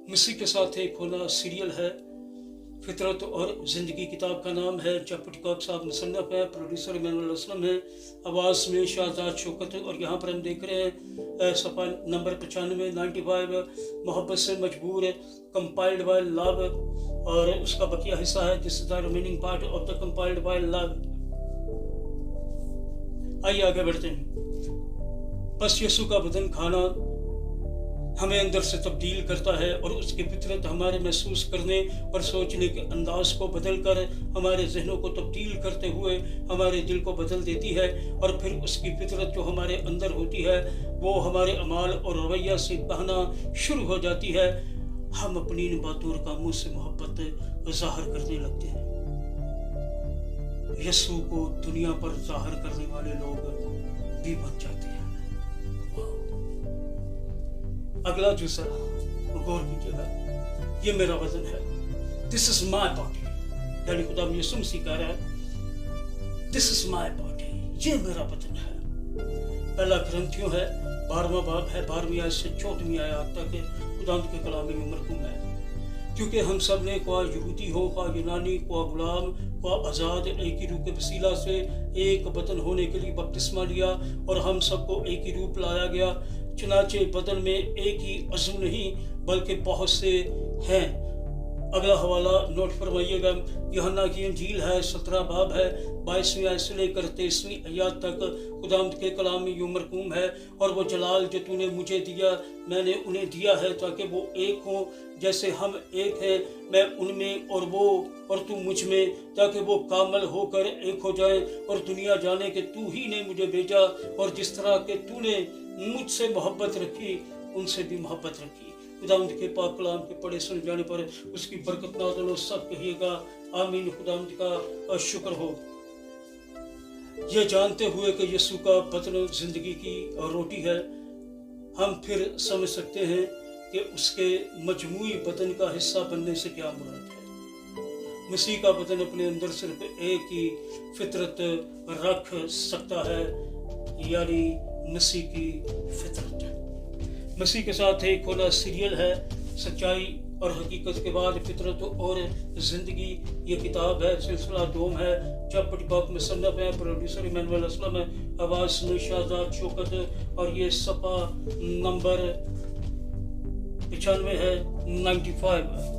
मसीह के साथ एक होना सीरियल है। फितरत और ज़िंदगी किताब का नाम है। जब साहब मुसन्नफ है, प्रोड्यूसर इमानुअल असलम है, आवाज़ में शाहजाद शौकत। और यहाँ पर हम देख रहे हैं सफ़ा नंबर 95 मोहब्बत से मजबूर, कंपाइल्ड बाय लव, और उसका बकिया हिस्सा है this is the remaining part of the compiled bye love. आइए आगे बढ़ते हैं। बस यीशु का बदन खाना हमें अंदर से तब्दील करता है और उसकी फितरत हमारे महसूस करने और सोचने के अंदाज को बदल कर हमारे जहनों को तब्दील करते हुए हमारे दिल को बदल देती है। और फिर उसकी फितरत जो हमारे अंदर होती है वो हमारे अमाल और रवैया से बहना शुरू हो जाती है। हम अपनी इन बातों और कामों से मोहब्बत ज़ाहिर करने लगते हैं। यीशु को दुनिया पर ज़ाहिर करने वाले लोग भी बन जाते हैं। अगला जुज़ा गौर कीजिएगा, ये मेरा वजन है। दिस इज माई बॉडी, यानी खुदा यीशु मसीह कह रहा है दिस इज माई बॉडी, ये मेरा वजन है। पहला ग्रंथियों है 12वां बाब है, 12वीं आयत से 14वीं आयत तक खुदा के कलाम में मरकूम है। क्योंकि हम सब ने ख्वाह यहूदी हो, ख्वाह यूनानी, ख्वाह गुलाम, ख्वाह आज़ाद, एक ही रूह के वसीला से एक बदन होने के लिए बपतिस्मा लिया और हम सबको एक ही रूप लाया गया। चुनाचे बदन में एक ही अज़्म नहीं बल्कि बहुत से हैं। अगला हवाला नोट फरमाइएगा, यूहन्ना की इंजील है 17 बाब है, 22वीं आयत से लेकर 23वीं आयत तक खुदावंद के कलाम में यूं मरकूम है। और वो जलाल जो तूने मुझे दिया मैंने उन्हें दिया है ताकि वो एक हों जैसे हम एक हैं, मैं उनमें और वो और तू मुझ में, ताकि वो कामल होकर एक हो जाए और दुनिया जाने कि तू ही ने मुझे भेजा और जिस तरह के तूने मुझसे मोहब्बत रखी उनसे भी मोहब्बत रखी। खुदावंद के पाक कलाम के पढ़े सुन जाने पर उसकी बरकत नाज़िल हो, सब कहिएगा आमीन। खुदावंद का शुक्र हो। ये जानते हुए कि यीशु का बदन जिंदगी की रोटी है, हम फिर समझ सकते हैं कि उसके मजमूई बदन का हिस्सा बनने से क्या मुराद है। मसीह का बदन अपने अंदर सिर्फ एक ही फितरत रख सकता है, यानी मसीह की फितरत। मसीह के साथ एक होना सीरियल है। सच्चाई और हकीकत के बाद फितरत और ज़िंदगी ये किताब है, सिलसिला 2 है। जब पाक मुसन्नफ है, प्रोड्यूसर इमानुअल असलम है, आवाज़ में शाहजाद शौकत। और ये सफ़ा नंबर 95 है, 95।